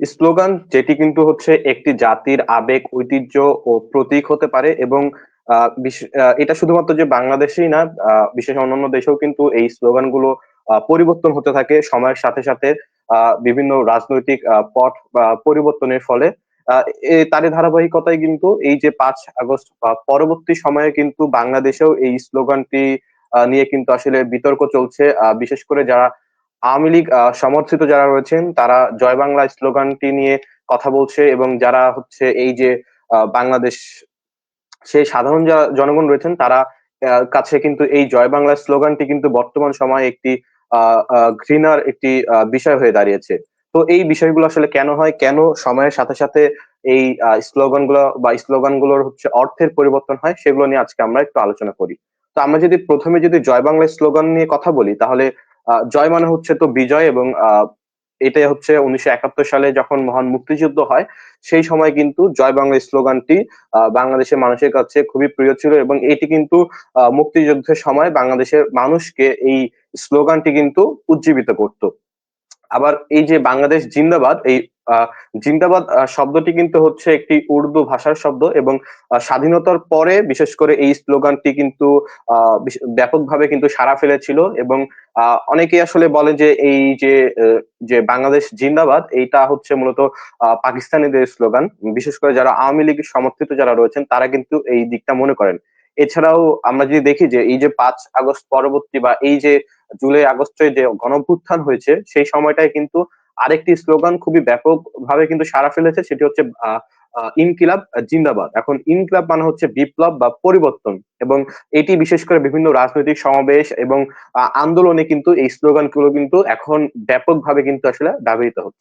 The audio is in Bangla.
স্লোগান যেটি কিন্তু হচ্ছে একটি জাতির আবেগ, ঐতিহ্য ও প্রতীক হতে পারে এবং এটা শুধুমাত্র যে বাংলাদেশেই না, বিশেষ অন্যান্য দেশেও কিন্তু এই স্লোগান গুলো পরিবর্তন হতে থাকে সময়ের সাথে সাথে। বিভিন্ন রাজনৈতিক পট বা পরিবর্তনের ফলে তারই ধারাবাহিকতায় কিন্তু এই যে 5 আগস্ট বা পরবর্তী সময়ে কিন্তু বাংলাদেশেও এই স্লোগানটি নিয়ে কিন্তু আসলে বিতর্ক চলছে। বিশেষ করে যারা আওয়ামী লীগ সমর্থিত যারা রয়েছেন তারা জয় বাংলা স্লোগানটি নিয়ে কথা বলছে, এবং যারা হচ্ছে এই যে বাংলাদেশ সেই সাধারণ জনগণ রয়েছেন তারা কাছে কিন্তু এই জয় বাংলা স্লোগানটি কিন্তু বর্তমান সময়ে একটি ঘৃণার একটি বিষয় হয়ে দাঁড়িয়েছে। তো এই বিষয়গুলো আসলে কেন হয়, কেন সময়ের সাথে সাথে এই স্লোগান গুলোর হচ্ছে অর্থের পরিবর্তন হয়, সেগুলো নিয়ে আজকে আমরা একটু আলোচনা করি। তো আমরা যদি প্রথমে জয় বাংলা স্লোগান নিয়ে কথা বলি, তাহলে জয় মানে হচ্ছে তো বিজয়, এবং এটাই হচ্ছে 1971 সালে যখন মহান মুক্তিযুদ্ধ হয় সেই সময় কিন্তু জয় বাংলা স্লোগানটি বাংলাদেশের মানুষের কাছে খুবই প্রিয় ছিল, এবং এটি কিন্তু মুক্তিযুদ্ধের সময় বাংলাদেশের মানুষকে এই স্লোগানটি কিন্তু উজ্জীবিত করত। আবার এই যে বাংলাদেশ জিন্দাবাদ, এই জিন্দাবাদ শব্দটি কিন্তু হচ্ছে একটি উর্দু ভাষার শব্দ, এবং স্বাধীনতার পরে বিশেষ করে এই স্লোগানটি কিন্তু ব্যাপকভাবে কিন্তু সাড়া ফেলেছিল। এবং অনেকেই আসলে বলে যে এই যে যে বাংলাদেশ জিন্দাবাদ এইটা হচ্ছে মূলত পাকিস্তানিদের স্লোগান। বিশেষ করে যারা আওয়ামী লীগের সমর্থিত যারা রয়েছেন তারা কিন্তু এই দিকটা মনে করেন। এছাড়াও আমরা যদি দেখি যে এই যে 5 আগস্ট পরবর্তী বা এই যে জুলাই আগস্টে যে গণঅভ্যুত্থান হয়েছে সেই সময়টায় কিন্তু আরেকটি স্লোগান খুবই ব্যাপকভাবে কিন্তু সাড়া ফেলেছে, সেটি হচ্ছে ইনকিলাব জিন্দাবাদ। এখন ইনকিলাব মানে হচ্ছে বিপ্লব বা পরিবর্তন, এবং এটি বিশেষ করে বিভিন্ন রাজনৈতিক সমাবেশ এবং আন্দোলনে কিন্তু এই স্লোগান গুলো কিন্তু এখন ব্যাপকভাবে কিন্তু আসলে ব্যবহৃত হচ্ছে।